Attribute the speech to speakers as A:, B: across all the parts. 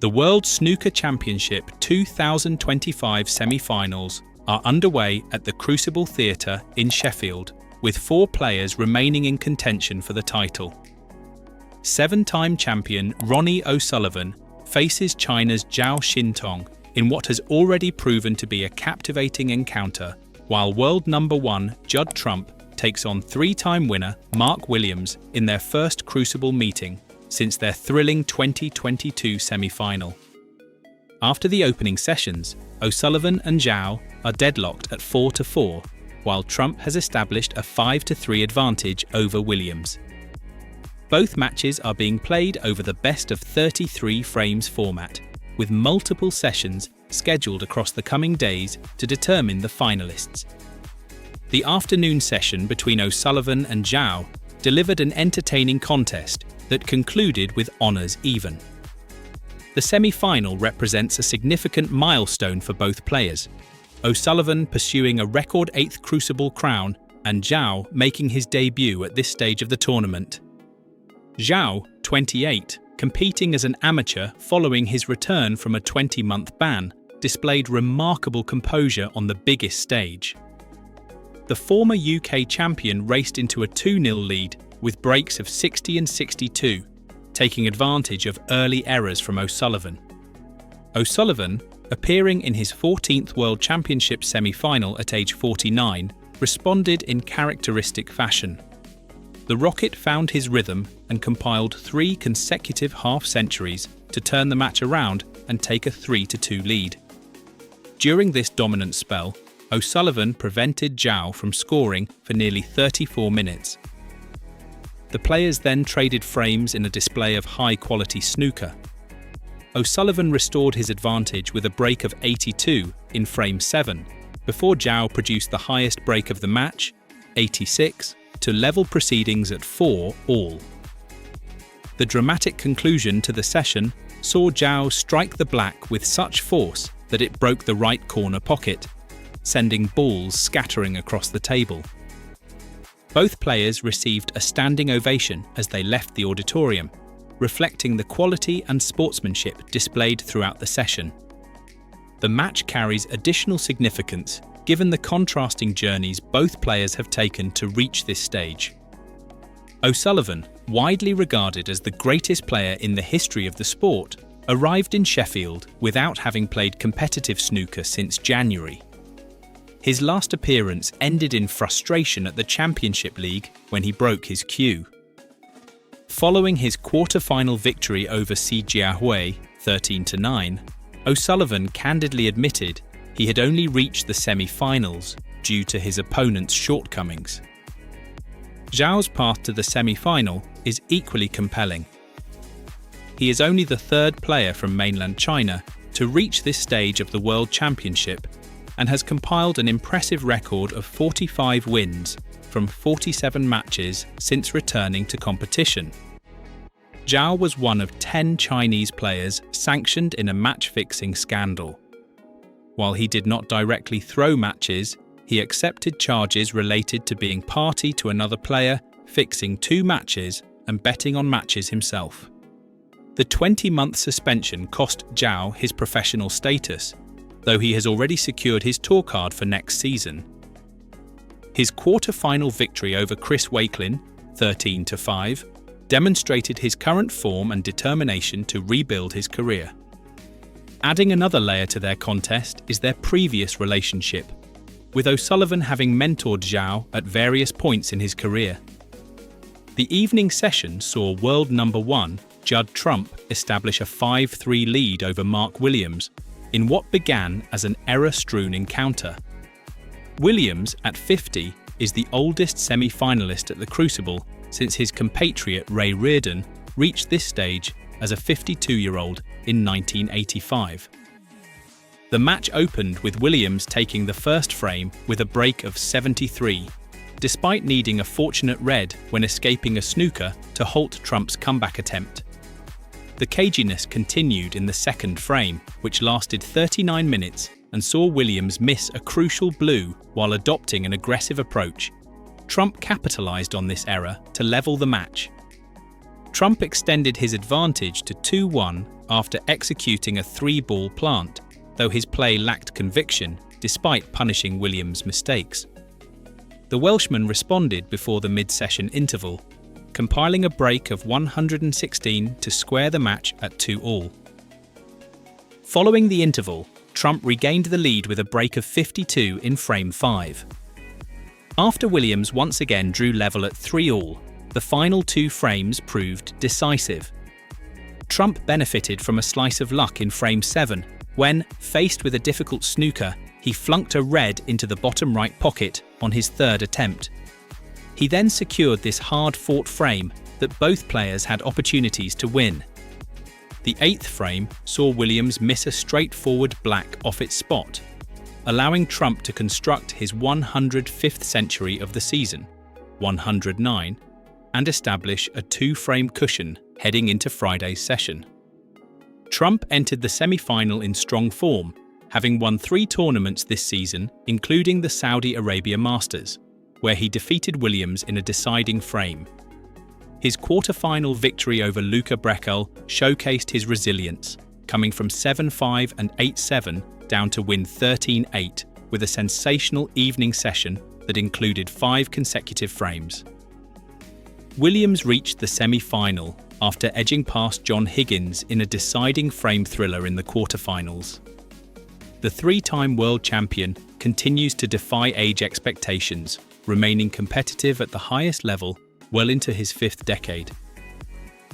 A: The World Snooker Championship 2025 semi-finals are underway at the Crucible Theatre in Sheffield, with 4 players remaining in contention for the title. 7-time champion Ronnie O'Sullivan faces China's Zhao Xintong in what has already proven to be a captivating encounter, while world number 1 Judd Trump takes on 3-time winner Mark Williams in their first Crucible meeting since their thrilling 2022 semi-final. After the opening sessions, O'Sullivan and Zhao are deadlocked at 4-4, while Trump has established a 5-3 advantage over Williams. Both matches are being played over the best of 33 frames format, with multiple sessions scheduled across the coming days to determine the finalists. The afternoon session between O'Sullivan and Zhao delivered an entertaining contest that concluded with honours even. The semi-final represents a significant milestone for both players, O'Sullivan pursuing a record 8th Crucible crown and Zhao making his debut at this stage of the tournament. Zhao, 28, competing as an amateur following his return from a 20-month ban, displayed remarkable composure on the biggest stage. The former UK champion raced into a 2-0 lead with breaks of 60 and 62, taking advantage of early errors from O'Sullivan. O'Sullivan, appearing in his 14th World Championship semi-final at age 49, responded in characteristic fashion. The Rocket found his rhythm and compiled 3 consecutive half-centuries to turn the match around and take a 3-2 lead. During this dominant spell, O'Sullivan prevented Zhao from scoring for nearly 34 minutes. The players then traded frames in a display of high-quality snooker. O'Sullivan restored his advantage with a break of 82 in frame 7, before Zhao produced the highest break of the match, 86, to level proceedings at 4-all. The dramatic conclusion to the session saw Zhao strike the black with such force that it broke the right corner pocket, sending balls scattering across the table. Both players received a standing ovation as they left the auditorium, reflecting the quality and sportsmanship displayed throughout the session. The match carries additional significance given the contrasting journeys both players have taken to reach this stage. O'Sullivan, widely regarded as the greatest player in the history of the sport, arrived in Sheffield without having played competitive snooker since January. His last appearance ended in frustration at the Championship League when he broke his cue. Following his quarter-final victory over Si Jiahui, 13-9, O'Sullivan candidly admitted he had only reached the semi-finals due to his opponent's shortcomings. Zhao's path to the semi-final is equally compelling. He is only the 3rd player from mainland China to reach this stage of the World Championship and has compiled an impressive record of 45 wins from 47 matches since returning to competition. Zhao was one of 10 Chinese players sanctioned in a match-fixing scandal. While he did not directly throw matches, he accepted charges related to being party to another player, fixing 2 matches and betting on matches himself. The 20-month suspension cost Zhao his professional status, though he has already secured his tour card for next season. His quarter-final victory over Chris Wakelin, 13-5, demonstrated his current form and determination to rebuild his career. Adding another layer to their contest is their previous relationship, with O'Sullivan having mentored Zhao at various points in his career. The evening session saw world number 1 Judd Trump establish a 5-3 lead over Mark Williams in what began as an error-strewn encounter. Williams, at 50, is the oldest semi-finalist at the Crucible since his compatriot Ray Reardon reached this stage as a 52-year-old in 1985. The match opened with Williams taking the first frame with a break of 73, despite needing a fortunate red when escaping a snooker to halt Trump's comeback attempt. The caginess continued in the second frame, which lasted 39 minutes and saw Williams miss a crucial blue while adopting an aggressive approach. Trump capitalized on this error to level the match. Trump extended his advantage to 2-1 after executing a 3-ball plant, though his play lacked conviction despite punishing Williams' mistakes. The Welshman responded before the mid-session interval, compiling a break of 116 to square the match at 2-all. Following the interval, Trump regained the lead with a break of 52 in frame 5. After Williams once again drew level at 3-all, the final 2 frames proved decisive. Trump benefited from a slice of luck in frame 7 when, faced with a difficult snooker, he flunked a red into the bottom right pocket on his 3rd attempt. He then secured this hard-fought frame that both players had opportunities to win. The 8th frame saw Williams miss a straightforward black off its spot, allowing Trump to construct his 105th century of the season, 109, and establish a 2-frame cushion heading into Friday's session. Trump entered the semi-final in strong form, having won 3 tournaments this season, including the Saudi Arabia Masters, where he defeated Williams in a deciding frame. His quarter-final victory over Luca Brecel showcased his resilience, coming from 7-5 and 8-7 down to win 13-8 with a sensational evening session that included 5 consecutive frames. Williams reached the semi-final after edging past John Higgins in a deciding frame thriller in the quarterfinals. The 3-time world champion continues to defy age expectations, remaining competitive at the highest level well into his 5th decade.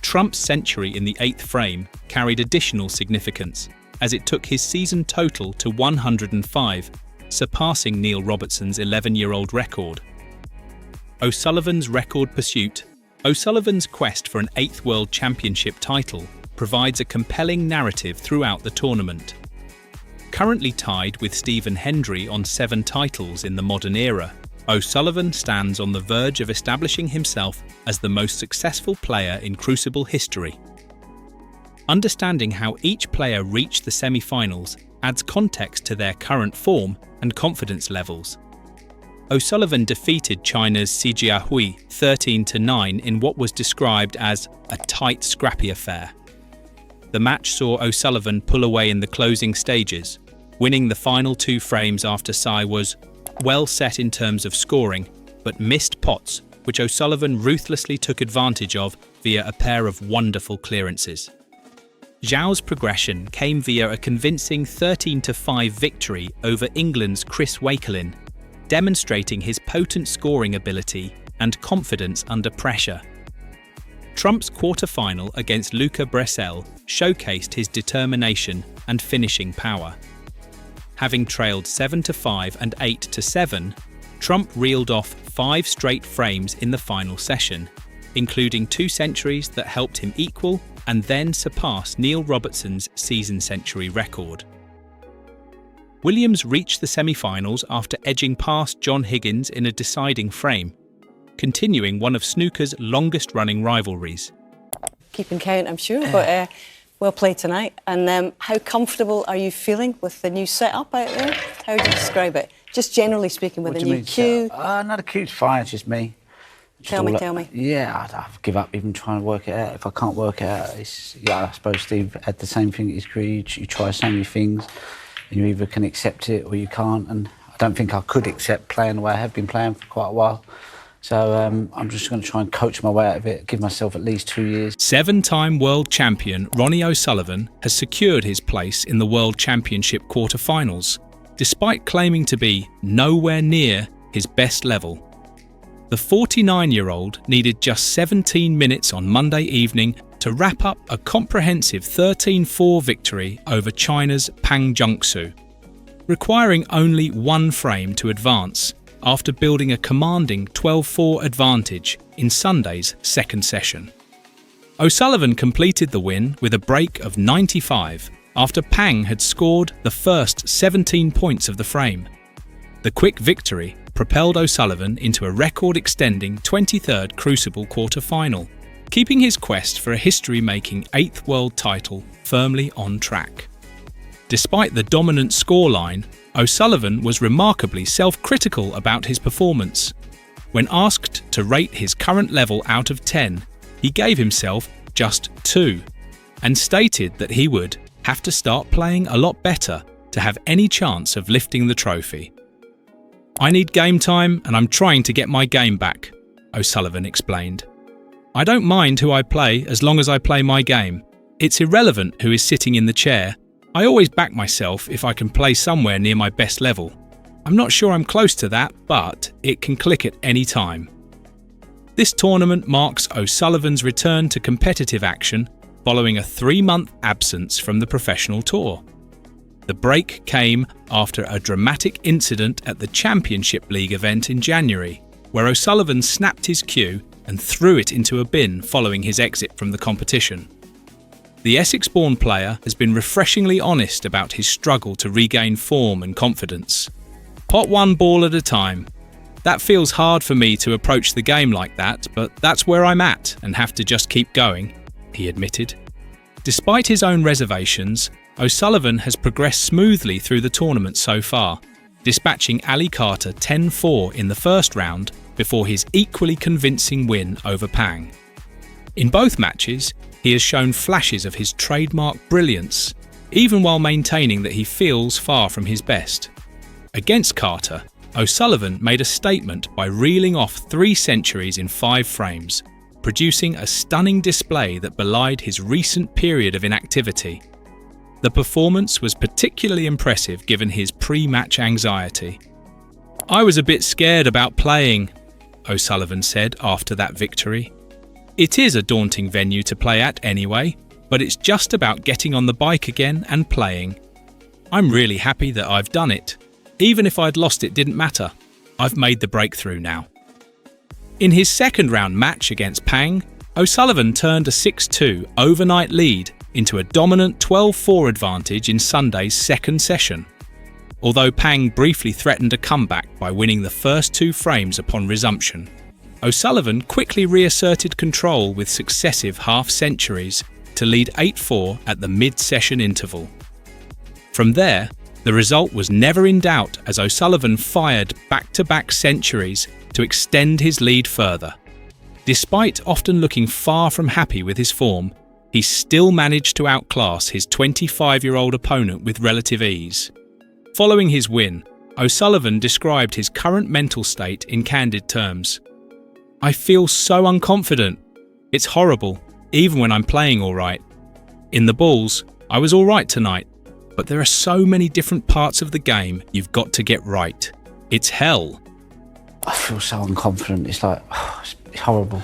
A: Trump's century in the 8th frame carried additional significance, as it took his season total to 105, surpassing Neil Robertson's 11-year-old record. O'Sullivan's record pursuit. O'Sullivan's quest for an 8th World Championship title provides a compelling narrative throughout the tournament. Currently tied with Stephen Hendry on 7 titles in the modern era, O'Sullivan stands on the verge of establishing himself as the most successful player in Crucible history. Understanding how each player reached the semi-finals adds context to their current form and confidence levels. O'Sullivan defeated China's Si Jiahui 13-9 in what was described as a tight, scrappy affair. The match saw O'Sullivan pull away in the closing stages, winning the final 2 frames after Tsai was well set in terms of scoring, but missed pots, which O'Sullivan ruthlessly took advantage of via a pair of wonderful clearances. Zhao's progression came via a convincing 13-5 victory over England's Chris Wakelin, demonstrating his potent scoring ability and confidence under pressure. Trump's quarter-final against Luca Brecel showcased his determination and finishing power. Having trailed 7-5 and 8-7, Trump reeled off 5 straight frames in the final session, including 2 centuries that helped him equal and then surpass Neil Robertson's season century record. Williams reached the semi-finals after edging past John Higgins in a deciding frame, continuing one of snooker's longest-running rivalries.
B: Keeping count, I'm sure, but well played tonight. And how comfortable are you feeling with the new setup out there? How would you describe it? Just generally speaking, with the new cue.
C: No, the cue's fine, it's just me.
B: Tell me.
C: Yeah, I'd give up even trying to work it out. If I can't work it out, I suppose Steve had the same thing at his career. You try so many things, and you either can accept it or you can't. And I don't think I could accept playing the way I have been playing for quite a while. So I'm just going to try and coach my way out of it, give myself at least 2 years.
A: 7-time world champion Ronnie O'Sullivan has secured his place in the World Championship quarter-finals, despite claiming to be nowhere near his best level. The 49-year-old needed just 17 minutes on Monday evening to wrap up a comprehensive 13-4 victory over China's Pang Junxu, requiring only 1 frame to advance after building a commanding 12-4 advantage in Sunday's second session. O'Sullivan completed the win with a break of 95 after Pang had scored the first 17 points of the frame. The quick victory propelled O'Sullivan into a record-extending 23rd Crucible quarter-final, keeping his quest for a history-making 8th world title firmly on track. Despite the dominant scoreline, O'Sullivan was remarkably self-critical about his performance. When asked to rate his current level out of 10, he gave himself just 2 and stated that he would have to start playing a lot better to have any chance of lifting the trophy. "I need game time and I'm trying to get my game back," O'Sullivan explained. "I don't mind who I play as long as I play my game. It's irrelevant who is sitting in the chair. I always back myself if I can play somewhere near my best level. I'm not sure I'm close to that, but it can click at any time." This tournament marks O'Sullivan's return to competitive action following a 3-month absence from the professional tour. The break came after a dramatic incident at the Championship League event in January, where O'Sullivan snapped his cue and threw it into a bin following his exit from the competition. The Essex-born player has been refreshingly honest about his struggle to regain form and confidence. "Pot one ball at a time. That feels hard for me to approach the game like that, but that's where I'm at and have to just keep going," he admitted. Despite his own reservations, O'Sullivan has progressed smoothly through the tournament so far, dispatching Ali Carter 10-4 in the first round before his equally convincing win over Pang. In both matches, he has shown flashes of his trademark brilliance, even while maintaining that he feels far from his best. Against Carter, O'Sullivan made a statement by reeling off 3 centuries in 5 frames, producing a stunning display that belied his recent period of inactivity. The performance was particularly impressive given his pre-match anxiety. "I was a bit scared about playing," O'Sullivan said after that victory. "It is a daunting venue to play at anyway, but it's just about getting on the bike again and playing. I'm really happy that I've done it. Even if I'd lost, it didn't matter. I've made the breakthrough now." In his second round match against Pang, O'Sullivan turned a 6-2 overnight lead into a dominant 12-4 advantage in Sunday's second session. Although Pang briefly threatened a comeback by winning the first 2 frames upon resumption, O'Sullivan quickly reasserted control with successive half-centuries to lead 8-4 at the mid-session interval. From there, the result was never in doubt as O'Sullivan fired back-to-back centuries to extend his lead further. Despite often looking far from happy with his form, he still managed to outclass his 25-year-old opponent with relative ease. Following his win, O'Sullivan described his current mental state in candid terms. "I feel so unconfident. It's horrible, even when I'm playing all right. In the balls, I was all right tonight, but there are so many different parts of the game you've got to get right. It's hell."
C: I feel so unconfident. It's like, it's horrible.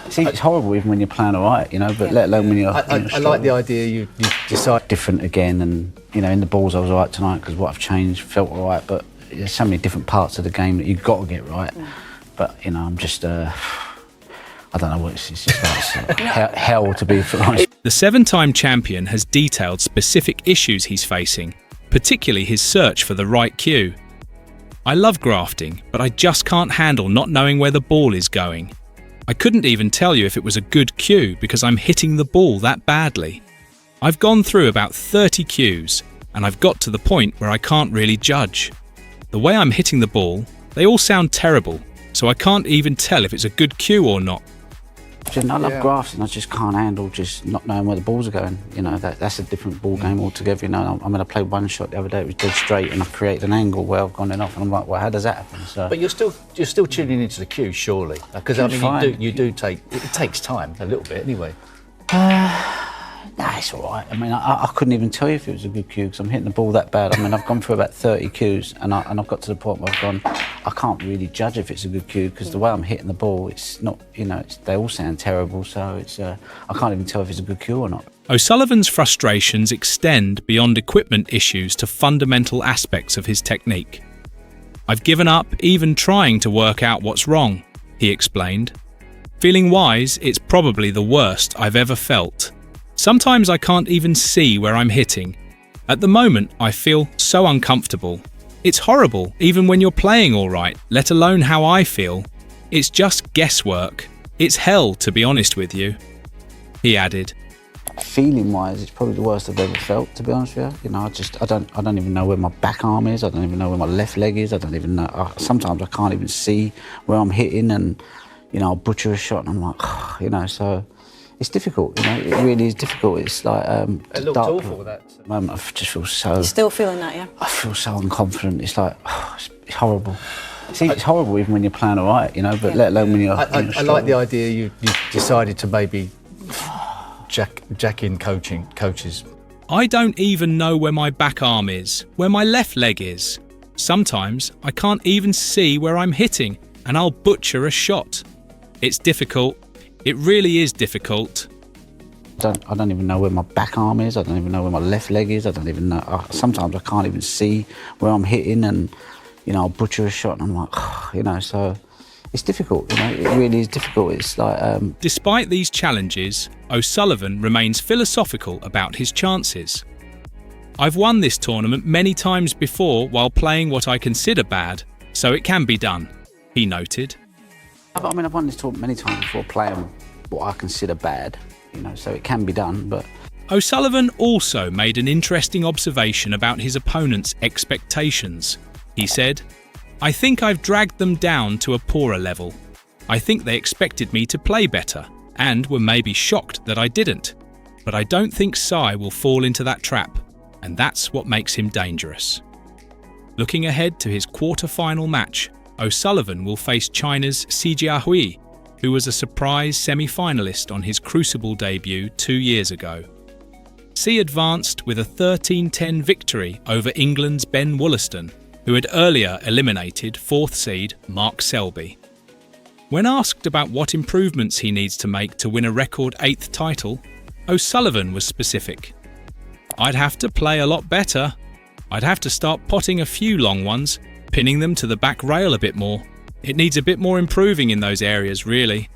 C: See, it's horrible even when you're playing all right, you know, but let alone when you're...
D: I like the idea you decide...
C: Different again, and, you know, in the balls I was all right tonight because what I've changed felt all right, but there's so many different parts of the game that you've got to get right. But, you know, I'm just... I don't know what it's just like hell, to be honest.
A: The 7-time champion has detailed specific issues he's facing, particularly his search for the right cue. "I love grafting, but I just can't handle not knowing where the ball is going. I couldn't even tell you if it was a good cue because I'm hitting the ball that badly. I've gone through about 30 cues and I've got to the point where I can't really judge. The way I'm hitting the ball, they all sound terrible, so I can't even tell if it's a good cue or not."
C: I love grafting. I just can't handle just not knowing where the balls are going. You know, that's a different ball game altogether. You know, I mean, I played one shot the other day. It was dead straight, and I created an angle where I've gone in off, and I'm like, well, how does that happen? So,
D: but you're still tuning into the cue, surely, because I mean, you do take it takes time a little bit anyway.
C: Nah, it's all right. I mean, I couldn't even tell you if it was a good cue because I'm hitting the ball that bad. I mean, I've gone through about 30 cues, and I've got to the point where I've gone, I can't really judge if it's a good cue because the way I'm hitting the ball, it's not, you know, they all sound terrible, so it's I can't even tell if it's a good cue or not.
A: O'Sullivan's frustrations extend beyond equipment issues to fundamental aspects of his technique. "I've given up even trying to work out what's wrong," he explained. "Feeling wise, it's probably the worst I've ever felt. Sometimes I can't even see where I'm hitting. At the moment, I feel so uncomfortable. It's horrible, even when you're playing all right, let alone how I feel. It's just guesswork. It's hell, to be honest with you," he added.
C: Feeling-wise, it's probably the worst I've ever felt, to be honest with you. You know, I don't even know where my back arm is. I don't even know where my left leg is. I don't even know. Sometimes I can't even see where I'm hitting, and you know, I'll butcher a shot, and I'm like, you know, so. it's difficult, you know, it really is difficult. It's like
D: it looked awful, that
C: moment. I just feel so...
B: You're still feeling that, yeah?
C: I feel so unconfident. It's like, it's horrible. See, it's horrible even when you're playing all right, you know, but let alone when you're...
D: I like the idea you decided to maybe jack in coaches.
A: I don't even know where my back arm is, where my left leg is. Sometimes I can't even see where I'm hitting and I'll butcher a shot. It's difficult. It really is difficult.
C: I don't even know where my back arm is. I don't even know where my left leg is. I don't even know. Sometimes I can't even see where I'm hitting, and you know, I'll butcher a shot and I'm like, you know, so it's difficult, you know, it really is difficult. It's like...
A: Despite these challenges, O'Sullivan remains philosophical about his chances. I've won this tournament many times before while playing what I consider bad, so it can be done, he noted.
C: I mean, I've won this tournament many times before playing what I consider bad, you know, so it can be done, but...
A: O'Sullivan also made an interesting observation about his opponent's expectations. He said, "I think I've dragged them down to a poorer level. I think they expected me to play better, and were maybe shocked that I didn't. But I don't think Sai will fall into that trap, and that's what makes him dangerous." Looking ahead to his quarter-final match, O'Sullivan will face China's Si Jiahui, who was a surprise semi-finalist on his Crucible debut 2 years ago. Si advanced with a 13-10 victory over England's Ben Wollaston, who had earlier eliminated 4th seed Mark Selby. When asked about what improvements he needs to make to win a record 8th title, O'Sullivan was specific. "I'd have to play a lot better. I'd have to start potting a few long ones, pinning them to the back rail a bit more. It needs a bit more improving in those areas, really."